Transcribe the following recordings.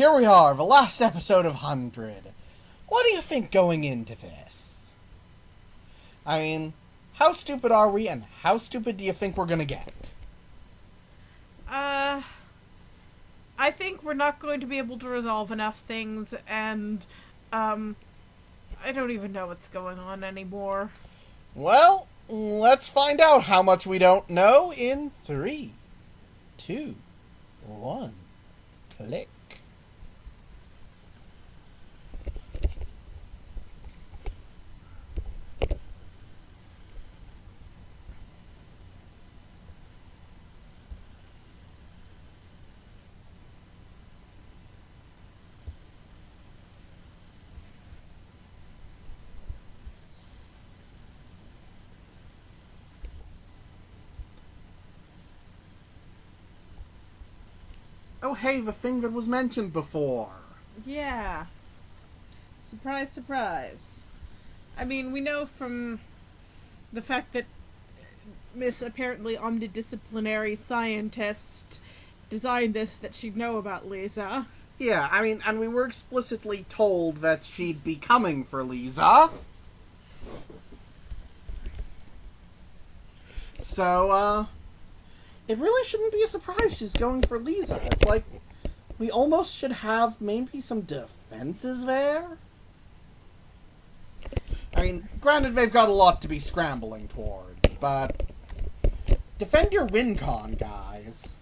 Here we are, the last episode of 100. What do you think going into this? I mean, how stupid are we, and how stupid do you think we're gonna get? I think we're not going to be able to resolve enough things, and, I don't even know what's going on anymore. Well, let's find out how much we don't know in 3, 2, 1. Click. Oh hey, the thing that was mentioned before. Yeah. Surprise, surprise. I mean, we know from the fact that Miss apparently omnidisciplinary scientist designed this that she'd know about Lisa. Yeah, I mean, and we were explicitly told that she'd be coming for Lisa. So, it really shouldn't be a surprise she's going for Lisa. It's like, we almost should have maybe some defenses there. I mean, granted they've got a lot to be scrambling towards, but defend your win con, guys.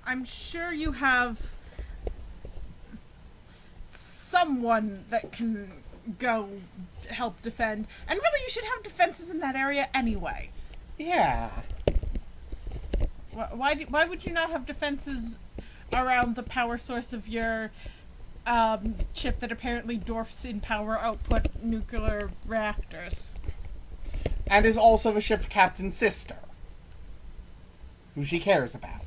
I'm sure you have someone that can go help defend. And really, you should have defenses in that area anyway. Yeah. Why would you not have defenses around the power source of your chip that apparently dwarfs in power output nuclear reactors? And is also the ship captain's sister, who she cares about.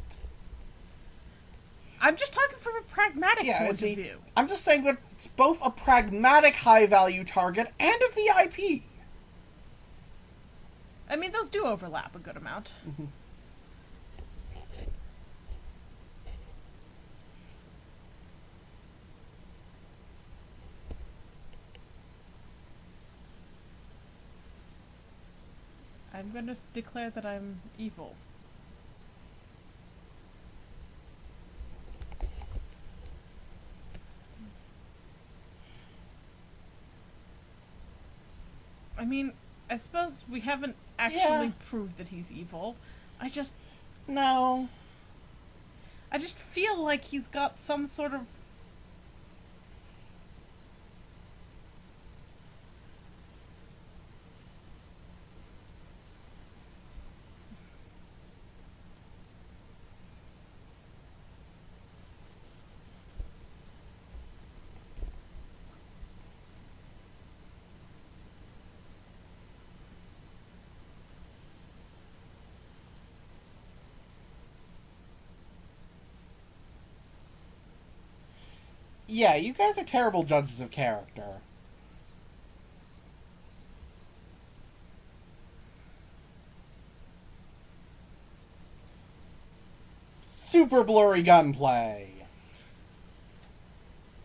I'm just talking from a pragmatic point of view. I'm just saying that it's both a pragmatic high-value target and a VIP. I mean, those do overlap a good amount. Mm-hmm. I'm going to declare that I'm evil. I mean, I suppose we haven't actually proved that he's evil. No. I just feel like he's got some sort of... Yeah, you guys are terrible judges of character. Super blurry gunplay.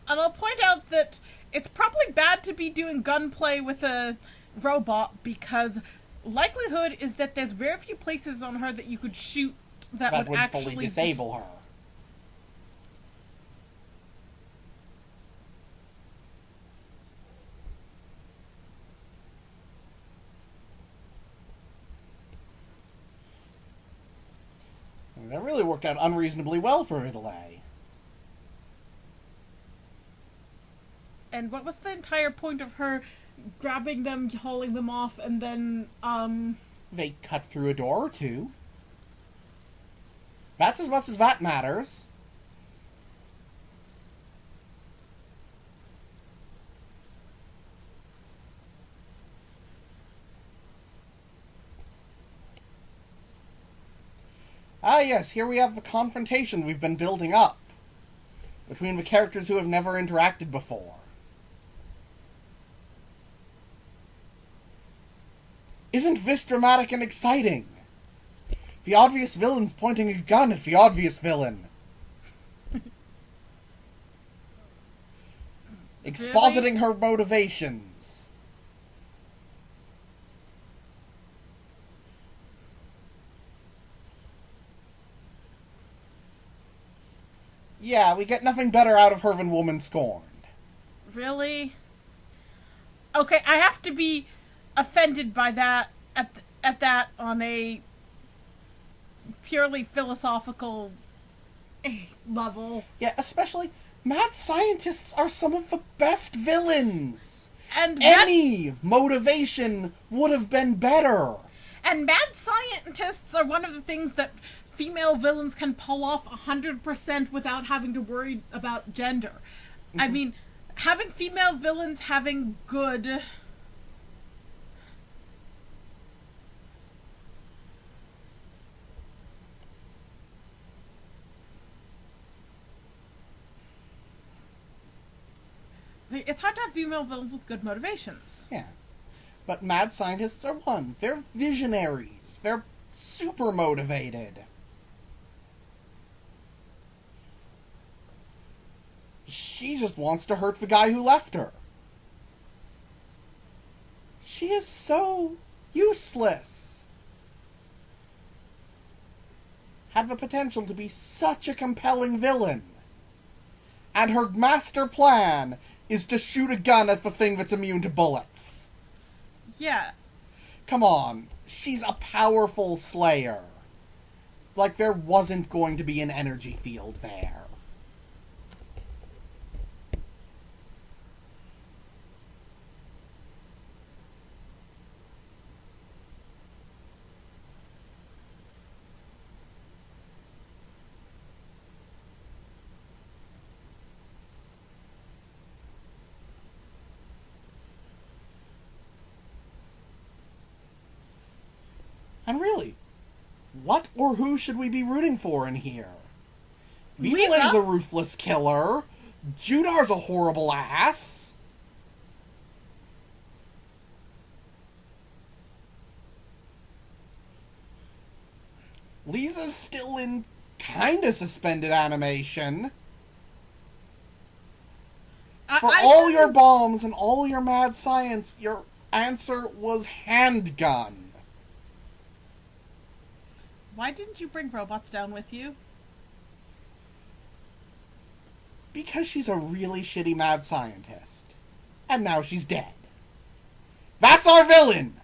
And I'll point out that it's probably bad to be doing gunplay with a robot because likelihood is that there's very few places on her that you could shoot that would actually fully disable her. That really worked out unreasonably well for Italy. And what was the entire point of her grabbing them, hauling them off, and then, They cut through a door or two. That's as much as that matters. Ah yes, here we have the confrontation we've been building up between the characters who have never interacted before. Isn't this dramatic and exciting? The obvious villain's pointing a gun at the obvious villain. Expositing her motivations. Yeah, we get nothing better out of her than Woman Scorned. Really? Okay, I have to be offended by that at that on a purely philosophical level. Yeah, especially mad scientists are some of the best villains. And any motivation would have been better. And mad scientists are one of the things that female villains can pull off 100% without having to worry about gender. Mm-hmm. I mean, having female villains having good... It's hard to have female villains with good motivations. Yeah. But mad scientists are one. They're visionaries. They're super motivated. She just wants to hurt the guy who left her. She is so useless. Had the potential to be such a compelling villain. And her master plan is to shoot a gun at the thing that's immune to bullets. Yeah. Come on. She's a powerful slayer. Like, there wasn't going to be an energy field there. And really, what or who should we be rooting for in here? Vila is a ruthless killer. Judar's a horrible ass. Lisa's still in kinda suspended animation. For all your bombs and all your mad science, your answer was handgun. Why didn't you bring robots down with you? Because she's a really shitty mad scientist. And now she's dead. That's our villain!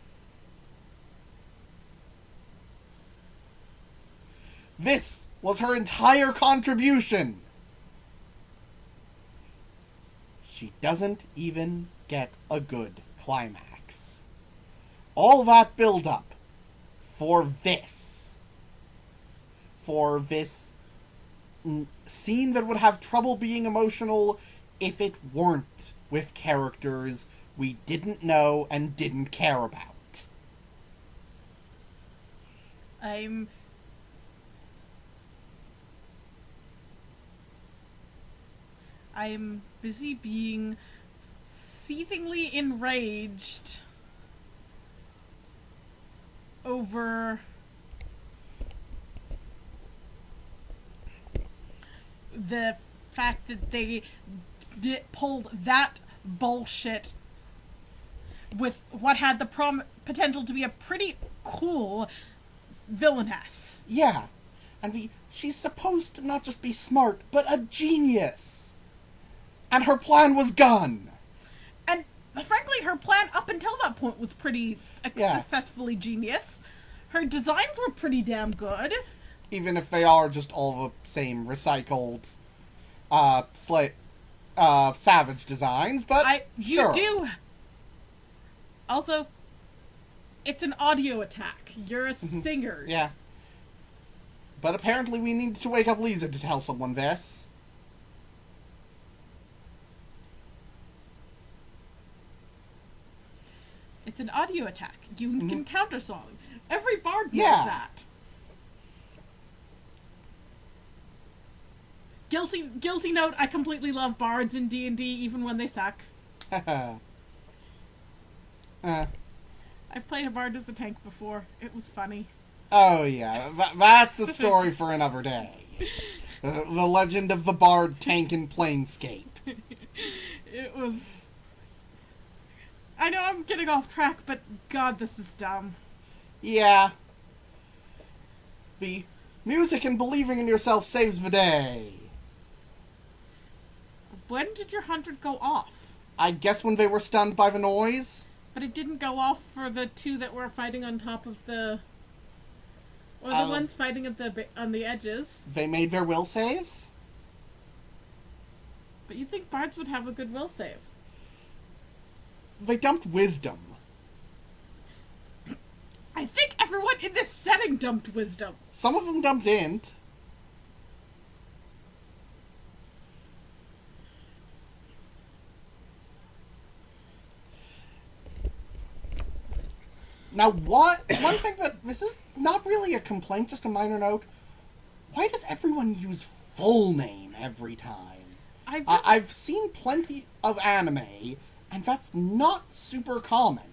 This was her entire contribution. She doesn't even get a good climax. All that build-up for this. For this scene that would have trouble being emotional if it weren't with characters we didn't know and didn't care about. I'm busy being seethingly enraged over the fact that they pulled that bullshit with what had the potential to be a pretty cool villainess. Yeah, and she's supposed to not just be smart, but a genius. And her plan was gone. And frankly, her plan up until that point was pretty successfully genius. Her designs were pretty damn good. Even if they are just all the same recycled Savage designs, but you do. Also, it's an audio attack. You're a singer. Yeah. But apparently we need to wake up Lisa to tell someone this. It's an audio attack. You can countersong. Every bard knows that. Guilty note, I completely love bards in D&D even when they suck. I've played a bard as a tank before. It was funny. Oh, yeah. That's a story for another day. The legend of the bard tank in Planescape. It was... I know I'm getting off track, but God, this is dumb. Yeah. The music and believing in yourself saves the day. When did your 100 go off? I guess when they were stunned by the noise? But it didn't go off for the two that were fighting on top of the... Or the ones fighting at on the edges. They made their will saves? But you'd think bards would have a good will save. They dumped wisdom. I think everyone in this setting dumped wisdom. Some of them dumped int. Now, one thing that... This is not really a complaint, just a minor note. Why does everyone use full name every time? I've seen plenty of anime, and that's not super common.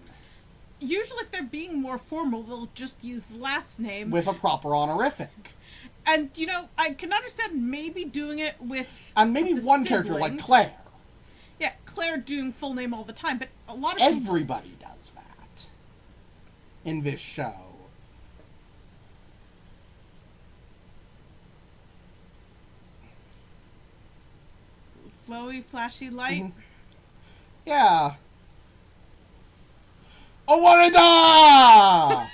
Usually if they're being more formal, they'll just use the last name. With a proper honorific. And, you know, I can understand maybe doing it with... And maybe one character like Claire. Yeah, Claire doing full name all the time, but a lot of Everybody does that. In this show. Glowy, flashy light. Mm-hmm. Yeah. Owarida!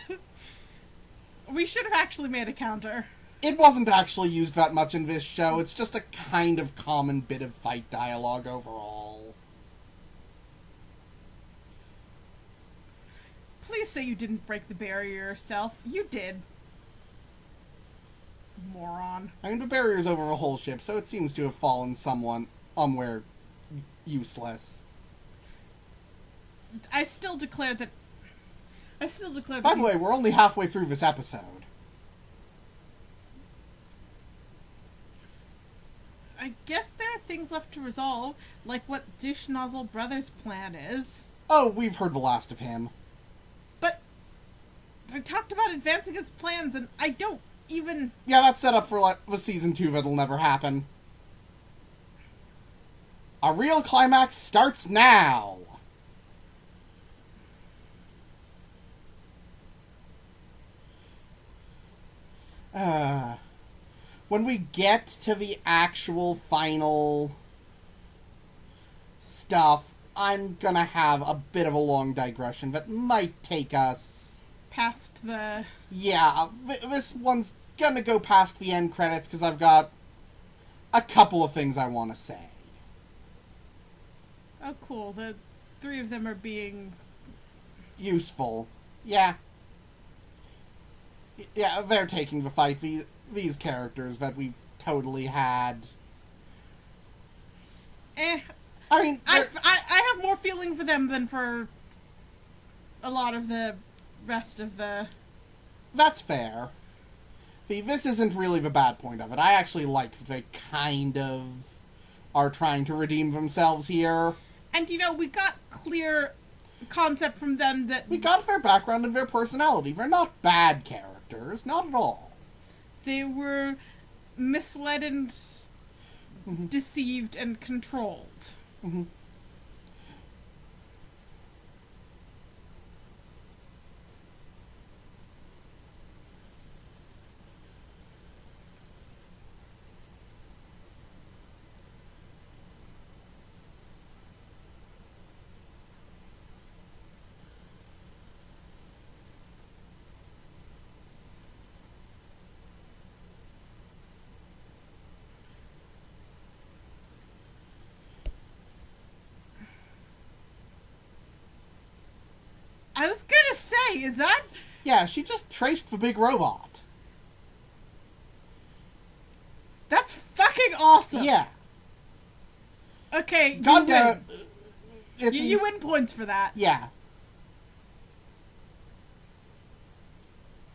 We should have actually made a counter. It wasn't actually used that much in this show. It's just a kind of common bit of fight dialogue overall. Please say you didn't break the barrier yourself. You did. Moron. I mean, the barrier's over the whole ship, so it seems to have fallen somewhere useless. I still declare that... By the way, we're only halfway through this episode. I guess there are things left to resolve, like what Douche Nozzle Brothers' plan is. Oh, we've heard the last of him. But I talked about advancing his plans, and I don't even... Yeah, that's set up for the season 2 that'll never happen. A real climax starts now! When we get to the actual final stuff, I'm gonna have a bit of a long digression that might take us... Past the... Yeah, this one's gonna go past the end credits because I've got a couple of things I want to say. Oh, cool. The three of them are being... Useful. Yeah. Yeah, they're taking the fight. These characters that we've totally had. I mean, I have more feeling for them than for a lot of the rest of the... That's fair. This isn't really the bad point of it. I actually like that they kind of are trying to redeem themselves here. And, you know, we got clear concept from them that... We got their background and their personality. They're not bad characters. Not at all. They were misled and deceived and controlled. Mm-hmm. I was gonna say, is that... Yeah, she just traced the big robot. That's fucking awesome! Yeah. Okay, God you win. it's You win points for that. Yeah.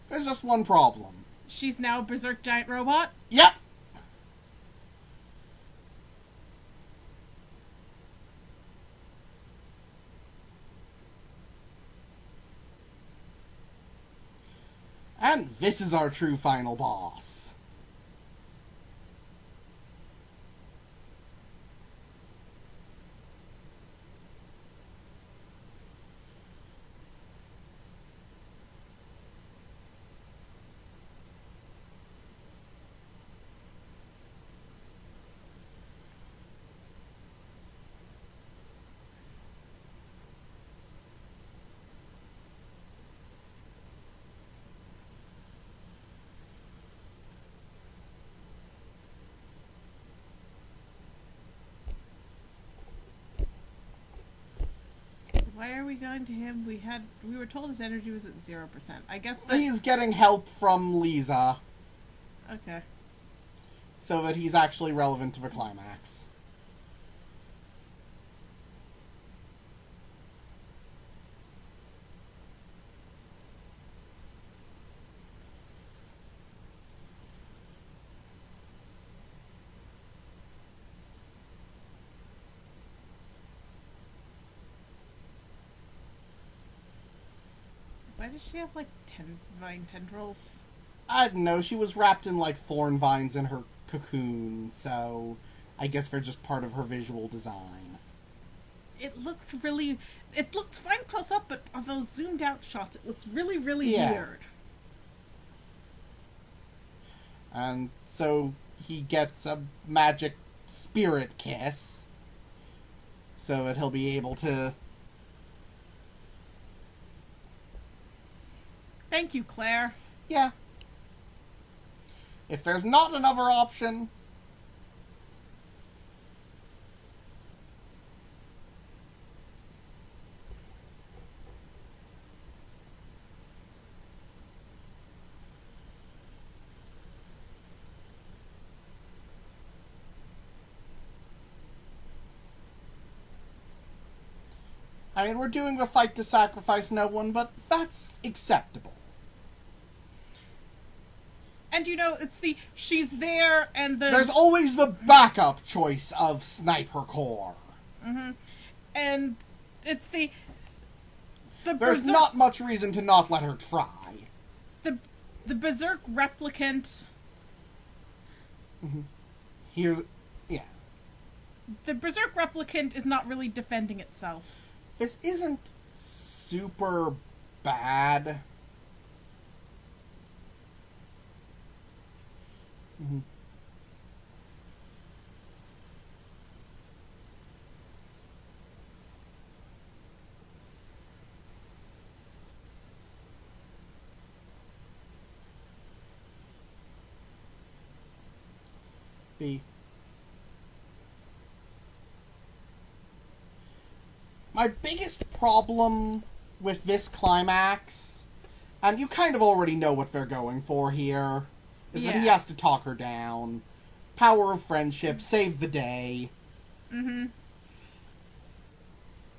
There's just one problem. She's now a berserk giant robot? Yep. And this is our true final boss. Why are we going to him? We were told his energy was at 0%. I guess he's getting help from Lisa. Okay. So that he's actually relevant to the climax. Why does she have, like, vine tendrils? I don't know, she was wrapped in, like, thorn vines in her cocoon, so I guess they're just part of her visual design. It looks fine close up, but on those zoomed out shots, it looks really, really weird. And so he gets a magic spirit kiss, so that he'll be able to... Thank you, Claire. Yeah. If there's not another option... I mean, we're doing the fight to sacrifice no one, but that's acceptable. And it's she's there and there's always the backup choice of Sniper Core. Mm-hmm. And it's the there's not much reason to not let her try. The Berserk replicant. Mm-hmm. The Berserk replicant is not really defending itself. This isn't super bad. Mm-hmm. My biggest problem with this climax, and you kind of already know what they're going for here, is that he has to talk her down. Power of friendship, save the day. Mm-hmm.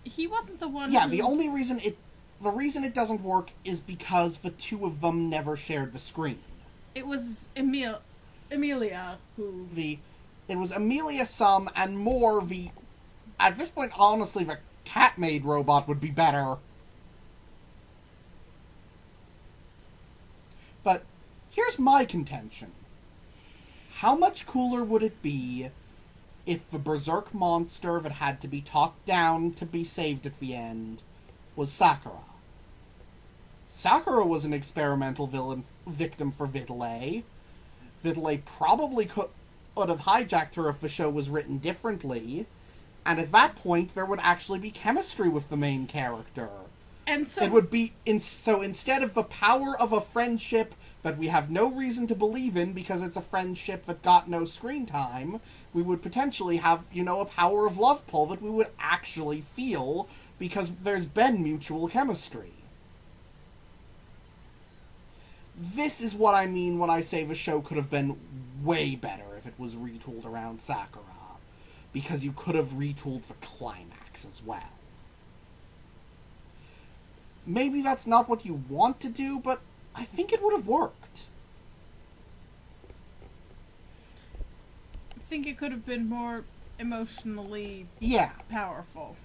He wasn't the one the reason it doesn't work is because the two of them never shared the screen. It was Amelia who... It was Amelia some, and more at this point, honestly, the cat-made robot would be better. But here's my contention. How much cooler would it be if the Berserk monster that had to be talked down to be saved at the end was Sakura? Sakura was an experimental victim for Vitale. Vitale probably could have hijacked her if the show was written differently, and at that point there would actually be chemistry with the main character. And so it would be so instead of the power of a friendship that we have no reason to believe in because it's a friendship that got no screen time, we would potentially have, a power of love pull that we would actually feel because there's been mutual chemistry. This is what I mean when I say the show could have been way better if it was retooled around Sakura. Because you could have retooled the climax as well. Maybe that's not what you want to do, but I think it would have worked. I think it could have been more emotionally powerful.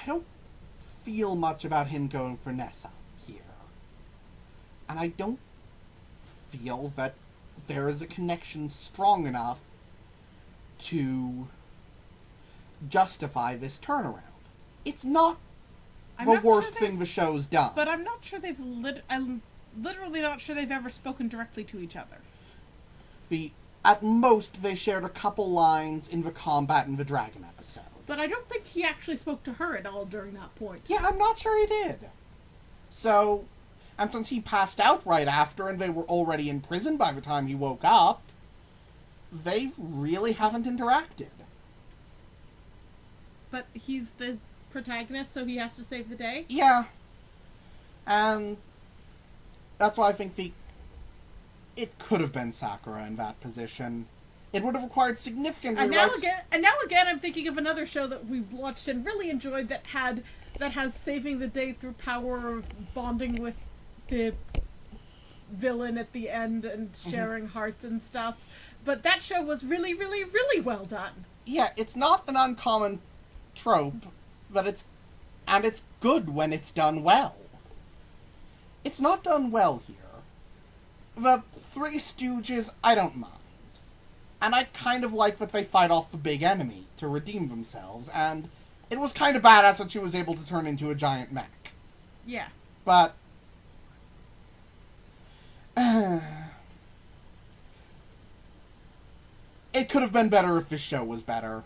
I don't feel much about him going for Nessa here. And I don't feel that there is a connection strong enough to justify this turnaround. It's not the worst thing the show's done. But I'm not sure I'm literally not sure they've ever spoken directly to each other. At most, they shared a couple lines in the combat in the dragon episode. But I don't think he actually spoke to her at all during that point. Yeah, I'm not sure he did. So, and since he passed out right after and they were already in prison by the time he woke up, they really haven't interacted. But he's the protagonist, so he has to save the day? Yeah. And that's why I think it could have been Sakura in that position. It would have required significant rewrites. And now again, I'm thinking of another show that we've watched and really enjoyed that has saving the day through power of bonding with the villain at the end and sharing hearts and stuff. But that show was really, really, really well done. Yeah, it's not an uncommon trope, but it's good when it's done well. It's not done well here. The Three Stooges, I don't mind. And I kind of like that they fight off the big enemy to redeem themselves, and it was kind of badass that she was able to turn into a giant mech. Yeah. But it could have been better if this show was better.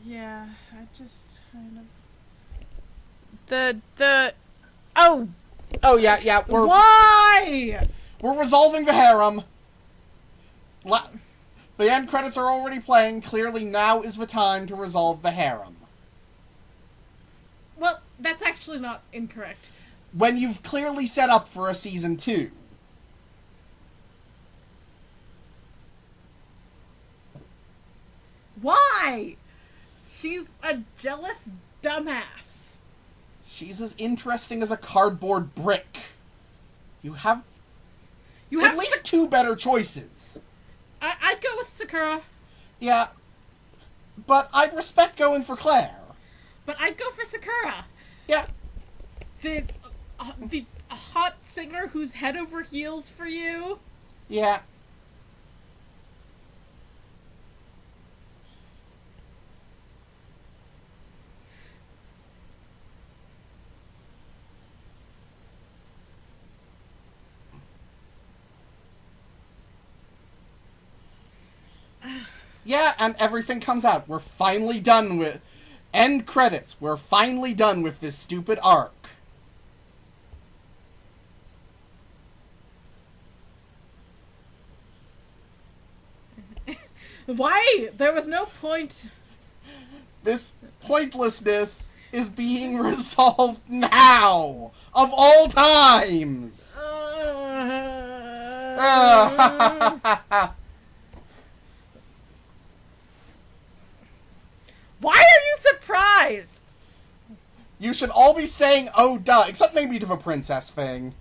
Yeah, I just kind of... Oh, yeah, Why? We're resolving the harem. The end credits are already playing. Clearly now is the time to resolve the harem. Well, that's actually not incorrect. When you've clearly set up for a season 2. Why? She's a jealous dumbass. She's as interesting as a cardboard brick. You have at least 2 better choices. I'd go with Sakura. Yeah, but I'd respect going for Claire. But I'd go for Sakura. Yeah. The hot singer who's head over heels for you. Yeah. Yeah, and everything comes out. We're finally done with... End credits. We're finally done with this stupid arc. Why? There was no point. This pointlessness is being resolved now! Of all times! Why are you surprised? You should all be saying, oh duh, except maybe to the princess thing.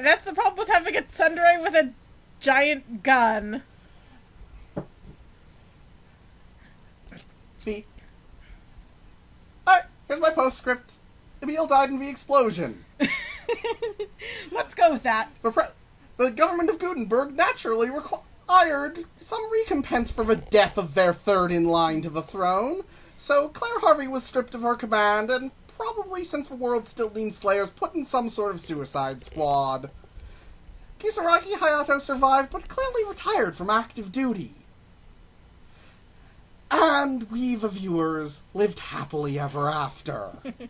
That's the problem with having a tsundere with a giant gun. Alright, here's my postscript. Emil died in the explosion. Let's go with that. The government of Gutenberg naturally required some recompense for the death of their third in line to the throne, so Claire Harvey was stripped of her command and probably, since the world still needs slayers, put in some sort of suicide squad. Kisaragi Hayato survived, but clearly retired from active duty. And we, the viewers, lived happily ever after. It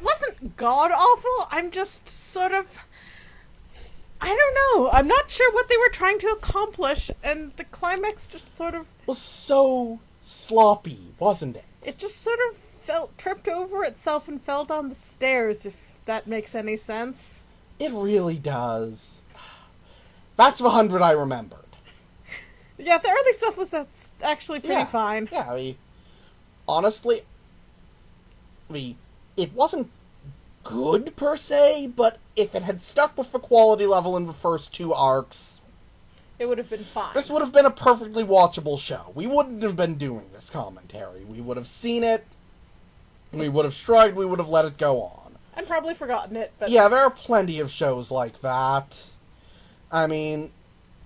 wasn't god-awful, I'm just sort of... I don't know. I'm not sure what they were trying to accomplish, and the climax just sort of... was so sloppy, wasn't it? It just sort of tripped over itself and fell down the stairs, if that makes any sense. It really does. That's the 100 I remembered. Yeah, the early stuff was actually pretty fine. Yeah, honestly, it wasn't good per se, but if it had stuck with the quality level in the first 2 arcs, it would have been fine. This would have been a perfectly watchable show. We wouldn't have been doing this commentary. We would have seen it, we would have shrugged, we would have let it go on. And probably forgotten it, but... Yeah, there are plenty of shows like that. I mean,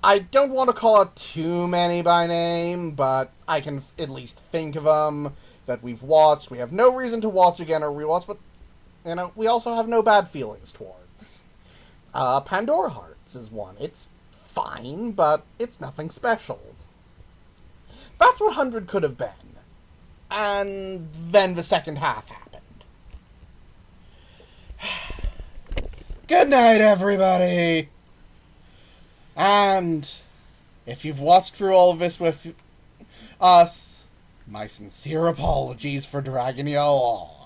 I don't want to call it too many by name, but I can at least think of them that we've watched. We have no reason to watch again or rewatch, but, we also have no bad feelings towards. Pandora Hearts is one. It's fine, but it's nothing special. That's what 100 could have been. And then the second half happened. Good night, everybody! And if you've watched through all of this with us, my sincere apologies for dragging y'all on.